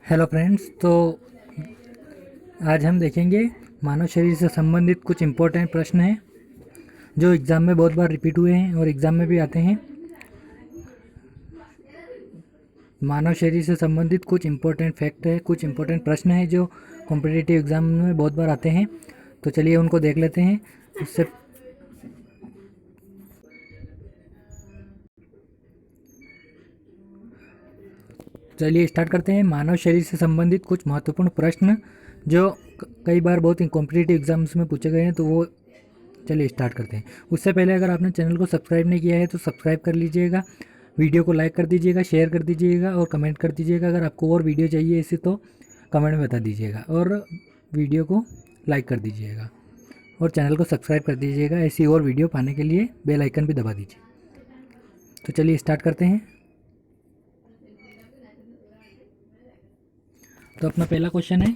Hello friends. तो आज हम देखेंगे मानव शरीर से संबंधित कुछ इम्पोर्टेंट प्रश्न हैं जो एग्ज़ाम में बहुत बार रिपीट हुए हैं और एग्ज़ाम में भी आते हैं। मानव शरीर से संबंधित कुछ इम्पोर्टेंट फैक्ट है, कुछ इम्पोर्टेंट प्रश्न हैं जो कॉम्पिटिटिव एग्ज़ाम में बहुत बार आते हैं। तो चलिए उनको देख लेते हैं। उससे चलिए स्टार्ट करते हैं। मानव शरीर से संबंधित कुछ महत्वपूर्ण प्रश्न जो कई बार बहुत कॉम्पिटिटिव एग्जाम्स में पूछे गए हैं, तो वो चलिए स्टार्ट करते हैं। उससे पहले अगर आपने चैनल को सब्सक्राइब नहीं किया है तो सब्सक्राइब कर लीजिएगा, वीडियो को लाइक कर दीजिएगा, शेयर कर दीजिएगा और कमेंट कर दीजिएगा। अगर आपको और वीडियो चाहिए इसे तो कमेंट में बता दीजिएगा और वीडियो को लाइक कर दीजिएगा और चैनल को सब्सक्राइब कर दीजिएगा। ऐसी और वीडियो पाने के लिए बेल आइकन भी दबा दीजिए। तो चलिए स्टार्ट करते हैं। तो अपना पहला क्वेश्चन है,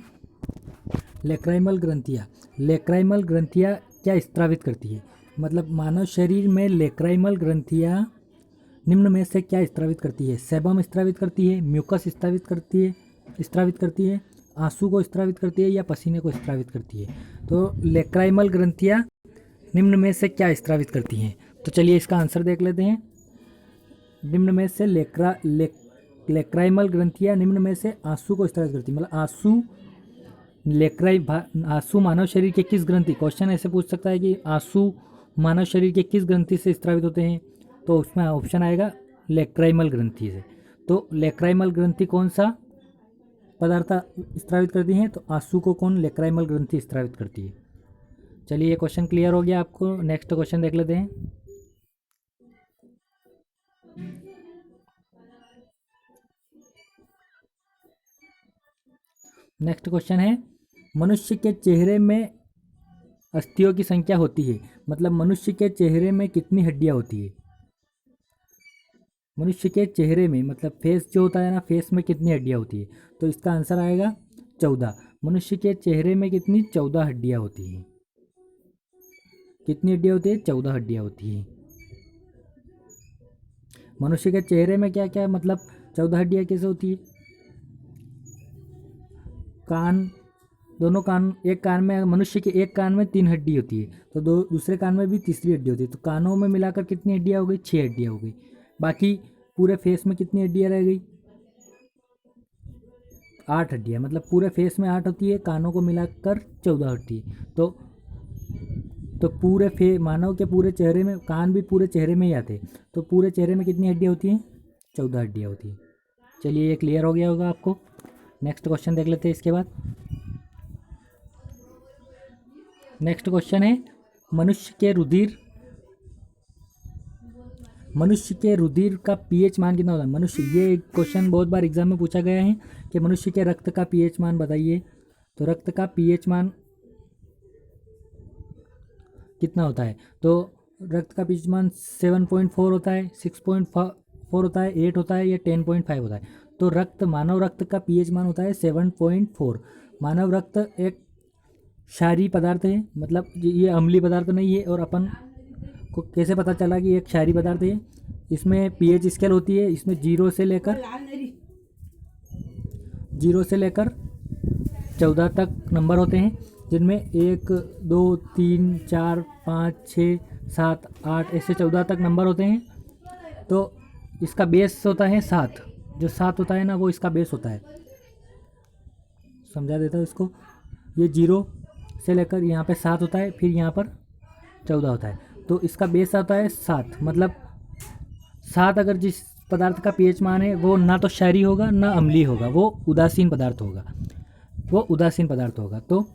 लेक्राइमल ग्रंथियाँ। लेक्राइमल ग्रंथियाँ क्या स्त्रावित करती है? मतलब मानव शरीर में लेक्राइमल ग्रंथियाँ निम्न में से क्या स्त्रावित करती है? सेबम स्त्रावित करती है, म्यूकस स्त्रावित करती है, आंसू को स्त्रावित करती है या पसीने को स्त्रावित करती है? तो लेक्राइमल ग्रंथियाँ निम्न में से क्या स्त्रावित करती हैं? तो चलिए इसका आंसर देख लेते हैं। निम्न में से लेक्राइमल ग्रंथियाँ निम्न में से आंसू को स्त्रावित करती है। मतलब आंसू मानव शरीर के किस ग्रंथि, क्वेश्चन ऐसे पूछ सकता है कि आंसू मानव शरीर के किस ग्रंथि से स्त्रावित होते हैं? तो उसमें ऑप्शन आएगा लेक्राइमल ग्रंथि से। तो लेक्राइमल ग्रंथि कौन सा पदार्थ स्त्रावित करती हैं? तो आंसू को कौन लेक्राइमल ग्रंथि स्त्रावित करती है? चलिए ये क्वेश्चन क्लियर हो गया आपको। नेक्स्ट क्वेश्चन देख लेते हैं। नेक्स्ट क्वेश्चन है, मनुष्य के चेहरे में अस्थियों की संख्या होती है। मतलब मनुष्य के चेहरे में कितनी हड्डियां होती है? मनुष्य के चेहरे में मतलब फेस जो होता है ना, फेस में कितनी हड्डियां होती है? तो इसका आंसर आएगा 14। मनुष्य के चेहरे में कितनी 14 हड्डियां होती हैं। कितनी हड्डियां होती है? 14 हड्डियां होती हैं। मनुष्य के चेहरे में क्या क्या मतलब 14 हड्डियां कैसे होती है? कान, दोनों कान, एक कान में मनुष्य के एक कान में 3 हड्डी होती है, तो दूसरे कान में भी तीसरी हड्डी होती है। तो कानों में मिलाकर कितनी हड्डियाँ हो गई? 6 हड्डियाँ हो गई। बाकी पूरे फेस में कितनी हड्डियाँ रह गई? 8 हड्डियाँ। मतलब पूरे फेस में 8 होती है, कानों को मिलाकर 14 होती है। तो पूरे मानव के पूरे चेहरे में, कान भी पूरे चेहरे में ही आते हैं, तो पूरे चेहरे में कितनी हड्डियाँ होती हैं? 14 हड्डियाँ होती हैं। चलिए ये क्लियर हो गया होगा आपको। नेक्स्ट क्वेश्चन देख लेते हैं इसके बाद। नेक्स्ट क्वेश्चन है, मनुष्य के रुधिर का पीएच मान कितना होता है? ये क्वेश्चन बहुत बार एग्जाम में पूछा गया है कि मनुष्य के रक्त का पीएच मान बताइए। तो रक्त का पीएच मान कितना होता है? तो रक्त का पीएच मान 7.4 होता है, 6.4 होता है, 8 होता है या 10.5 होता है? तो मानव रक्त का पीएच मान होता है 7.4। मानव रक्त एक क्षारीय पदार्थ है, मतलब ये अम्लीय पदार्थ नहीं है। और अपन को कैसे पता चला कि एक क्षारीय पदार्थ है? इसमें पीएच स्केल होती है, इसमें 0 से लेकर 14 तक नंबर होते हैं, जिनमें 1 2 3 4 5 6 7 8 ऐसे 14 तक नंबर होते हैं। तो इसका बेस होता है 7। जो 7 होता है ना, वो इसका बेस होता है। समझा देता हूँ इसको। ये 0 से लेकर यहाँ पे 7 होता है, फिर यहाँ पर 14 होता है, तो इसका बेस आता है 7। मतलब 7 अगर जिस पदार्थ का पीएच मान है वो ना तो क्षारीय होगा ना अम्लीय होगा, वो उदासीन पदार्थ होगा। तो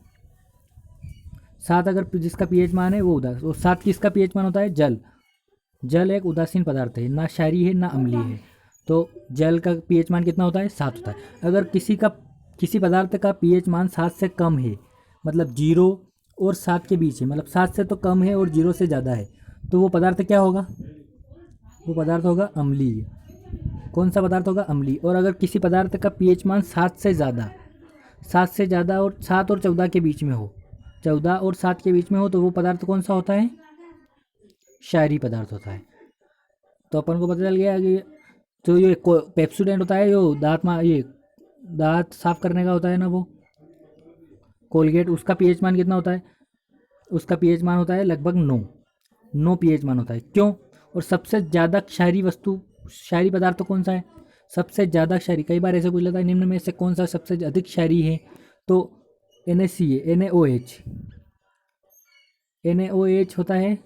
7 अगर जिसका पीएच मान है वो 7 किसका पीएच मान होता है? जल एक उदासीन पदार्थ है, ना क्षारीय है ना अम्लीय है। तो जल का पीएच मान कितना होता है? 7 होता है। अगर किसी पदार्थ का पीएच मान 7 से कम है, मतलब 0 और 7 के बीच है, मतलब 7 से तो कम है और 0 से ज़्यादा है, तो वो पदार्थ क्या होगा? वो पदार्थ होगा अम्लीय। कौन सा पदार्थ होगा? अम्लीय। और अगर किसी पदार्थ का पीएच मान 7 से ज़्यादा और 7 और 14 के बीच में हो, 14 और 7 के बीच में हो, तो वो पदार्थ कौन सा होता है? क्षारीय पदार्थ होता है। तो अपन को पता चल गया कि जो ये पेप्सोडेंट होता है, जो दांत ये दांत साफ करने का होता है ना वो कोलगेट, उसका पीएच मान कितना होता है? उसका पीएच मान होता है लगभग 9 पीएच मान होता है। क्यों? और सबसे ज़्यादा क्षारीय वस्तु, क्षारीय पदार्थ कौन सा है? सबसे ज़्यादा क्षारीय, कई बार ऐसे पूछ लेता है निम्न में से कौन सा सबसे अधिक क्षारीय है, तो NaCl NaOH NaOH होता है।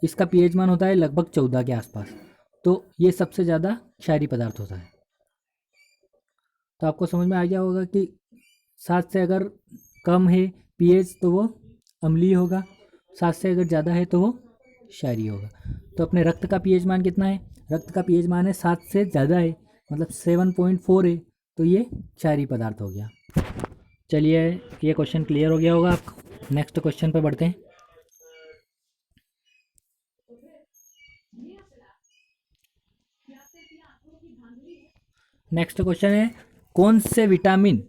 इसका पीएच मान होता है लगभग 14 के आसपास। तो ये सबसे ज़्यादा क्षारीय पदार्थ होता है। तो आपको समझ में आ गया होगा कि 7 से अगर कम है पीएच तो वो अम्लीय होगा, 7 से अगर ज़्यादा है तो वो क्षारीय होगा। तो अपने रक्त का पीएच मान कितना है? रक्त का पीएच मान है 7 से ज़्यादा है, मतलब 7.4 है, तो ये क्षारीय पदार्थ हो गया। चलिए ये क्वेश्चन क्लियर हो गया होगा आपको। नेक्स्ट क्वेश्चन पे बढ़ते हैं। नेक्स्ट क्वेश्चन है, कौन से विटामिन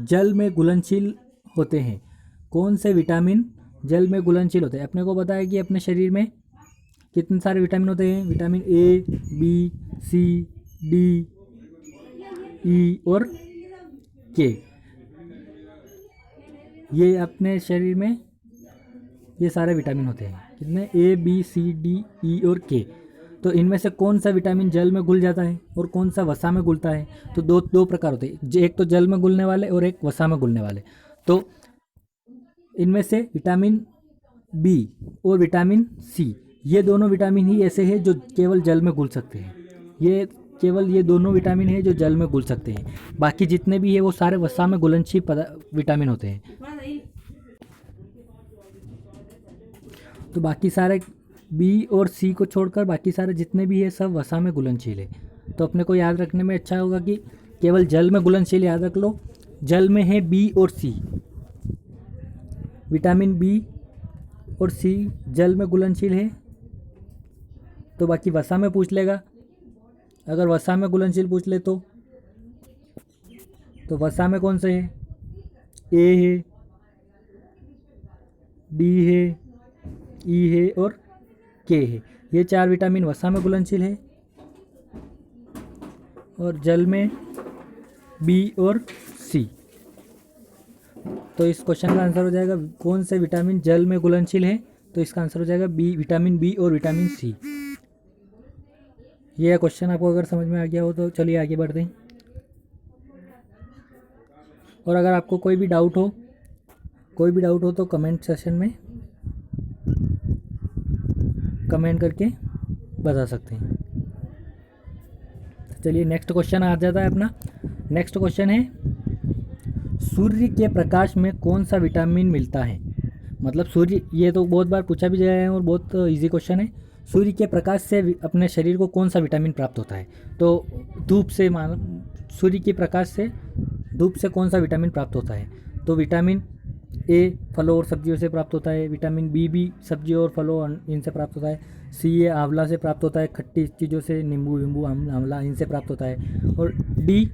जल में घुलनशील होते हैं? कौन से विटामिन जल में घुलनशील होते हैं? अपने को पता है कि अपने शरीर में कितने सारे विटामिन होते हैं? Vitamin A, B, C, D, E और K। ये अपने शरीर में ये सारे विटामिन होते हैं। कितने? A, B, C, D, E और K। तो इनमें से कौन सा विटामिन जल में घुल जाता है और कौन सा वसा में घुलता है? तो दो प्रकार होते हैं, एक तो जल में घुलने वाले और एक वसा में घुलने वाले। तो इनमें से विटामिन बी और विटामिन सी, ये दोनों विटामिन ही ऐसे हैं जो केवल जल में घुल सकते हैं। ये केवल ये दोनों विटामिन हैं जो जल में घुल सकते हैं। बाकी जितने भी है वो सारे वसा में घुलनशील विटामिन होते हैं। तो बाकी सारे बी और सी को छोड़कर बाकी सारे जितने भी है सब वसा में घुलनशील है। तो अपने को याद रखने में अच्छा होगा कि केवल जल में घुलनशील याद रख लो। जल में है बी और सी, विटामिन बी और सी जल में घुलनशील है। तो बाकी वसा में पूछ लेगा, अगर वसा में घुलनशील पूछ ले तो वसा में कौन से है? ए है, डी है, ई है और के है। ये 4 विटामिन वसा में घुलनशील है और जल में बी और सी। तो इस क्वेश्चन का आंसर हो जाएगा कौन से विटामिन जल में घुलनशील है? तो इसका आंसर हो जाएगा बी, विटामिन बी और विटामिन सी। ये क्वेश्चन आपको अगर समझ में आ गया हो तो चलिए आगे बढ़ते हैं। और अगर आपको कोई भी डाउट हो तो कमेंट सेशन में कमेंट करके बता सकते हैं। चलिए नेक्स्ट क्वेश्चन आ जाता है अपना। नेक्स्ट क्वेश्चन है, सूर्य के प्रकाश में कौन सा विटामिन मिलता है? मतलब सूर्य, ये तो बहुत बार पूछा भी गया है और बहुत इजी क्वेश्चन है। सूर्य के प्रकाश से अपने शरीर को कौन सा विटामिन प्राप्त होता है? तो धूप से, सूर्य के प्रकाश से धूप से कौन सा विटामिन प्राप्त होता है? तो विटामिन ए फलों और सब्जियों से प्राप्त होता है, विटामिन बी भी सब्जियों और फलों इनसे प्राप्त होता है, सी ये आंवला से प्राप्त होता है, खट्टी चीज़ों से, नींबू विंबू आंवला इनसे प्राप्त होता है, और डी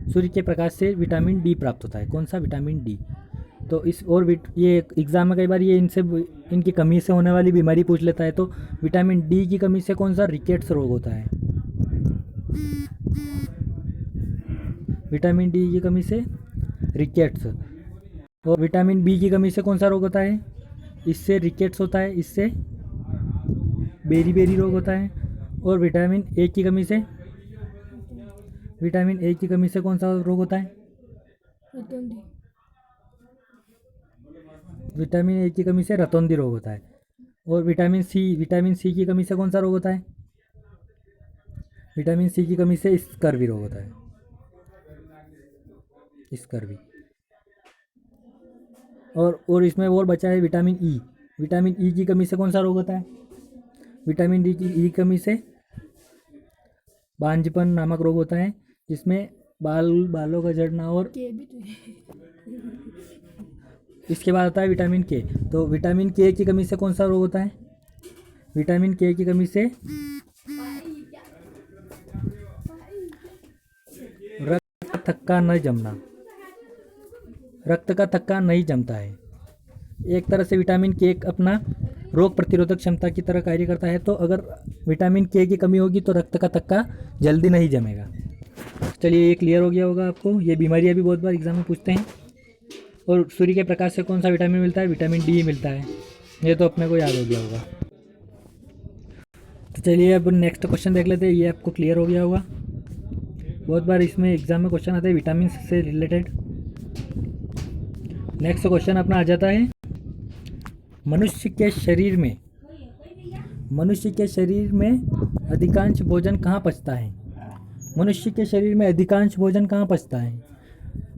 सूर्य के प्रकाश से विटामिन डी प्राप्त होता है। कौन सा? Vitamin D. तो इस और ये एग्ज़ाम में कई बार ये इनकी कमी से होने वाली बीमारी पूछ लेता है। तो विटामिन डी की कमी से कौन सा रिकेट्स रोग होता है? विटामिन डी की कमी से रिकेट्स। और विटामिन बी की कमी से कौन सा रोग होता है? इससे रिकेट्स होता है, इससे बेरी रोग होता है। और विटामिन ए की कमी से कौन सा रोग होता है? विटामिन ए की कमी से रतौंधी रोग होता है। और विटामिन सी की कमी से कौन सा रोग होता है? विटामिन सी की कमी से स्कर्वी रोग होता है, स्कर्वी। और इसमें और बचा है विटामिन ई की कमी से कौन सा रोग होता है? विटामिन डी की ई कमी से बांझपन नामक रोग होता है, जिसमें बालों का झड़ना। और इसके बाद आता है विटामिन के। तो विटामिन के की कमी से कौन सा रोग होता है? विटामिन के की कमी से रक्त का थक्का नहीं जमता है। एक तरह से विटामिन के अपना रोग प्रतिरोधक क्षमता की तरह कार्य करता है। तो अगर विटामिन के की कमी होगी तो रक्त का थक्का जल्दी नहीं जमेगा। चलिए ये क्लियर हो गया होगा आपको। ये बीमारियाँ भी बहुत बार एग्जाम में पूछते हैं। और सूर्य के प्रकाश से कौन सा विटामिन मिलता है? विटामिन डी मिलता है। ये तो अपने को याद हो गया होगा। तो चलिए अब नेक्स्ट क्वेश्चन देख लेते हैं। ये आपको क्लियर हो गया होगा। बहुत बार इसमें एग्जाम में क्वेश्चन आते हैं विटामिन से रिलेटेड। नेक्स्ट क्वेश्चन अपना आ जाता है, मनुष्य के शरीर में अधिकांश भोजन कहाँ पचता है? मनुष्य के शरीर में अधिकांश भोजन कहाँ पचता है?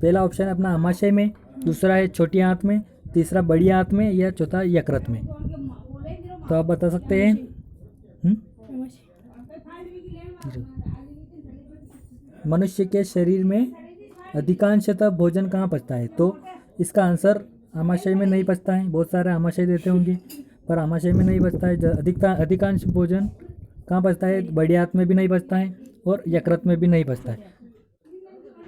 पहला ऑप्शन है अपना आमाशय में, दूसरा है छोटी आंत में, तीसरा बड़ी आंत में, या चौथा यकृत में। तो आप बता सकते हैं। मनुष्य के शरीर में अधिकांशतः भोजन कहाँ पचता है? तो इसका आंसर आमाशय में नहीं पचता है। बहुत सारे आमाशय देते होंगे पर आमाशय में नहीं पचता है। अधिकांश भोजन कहाँ पचता है? बड़ी आंत में भी नहीं पचता है और यकृत में भी नहीं पचता है।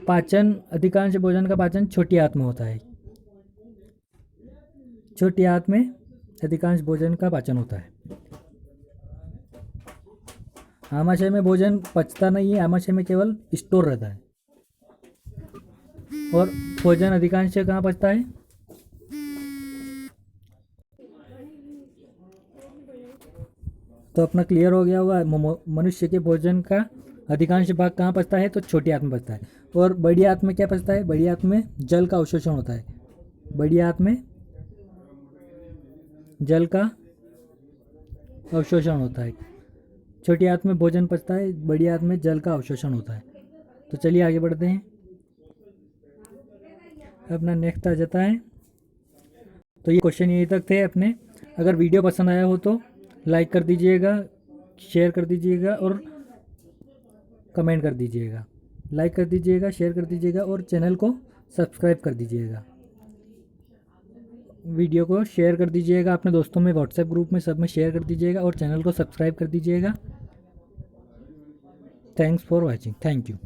पाचन, अधिकांश भोजन का पाचन छोटी आंत में होता है। छोटी आंत में अधिकांश भोजन का पाचन होता है। आमाशय में भोजन पचता नहीं है, आमाशय में केवल स्टोर रहता है। और भोजन अधिकांश कहाँ पचता है? तो अपना क्लियर हो गया होगा। मनुष्य के भोजन का अधिकांश भाग कहाँ पचता है? तो छोटी आंत में पचता है। और बड़ी आंत में क्या पचता है? बड़ी आंत में जल का अवशोषण होता है। बड़ी आंत में जल का अवशोषण होता है। छोटी आंत में भोजन पचता है, बड़ी आंत में जल का अवशोषण होता है। तो चलिए आगे बढ़ते हैं। अपना नेक्स्ट आ जाता है। तो ये क्वेश्चन यहीं तक थे अपने। अगर वीडियो पसंद आया हो तो लाइक कर दीजिएगा, शेयर कर दीजिएगा और कमेंट कर दीजिएगा। लाइक कर दीजिएगा, शेयर कर दीजिएगा और चैनल को सब्सक्राइब कर दीजिएगा। वीडियो को शेयर कर दीजिएगा अपने दोस्तों में, व्हाट्सएप ग्रुप में, सब में शेयर कर दीजिएगा और चैनल को सब्सक्राइब कर दीजिएगा। Thanks for watching. Thank you.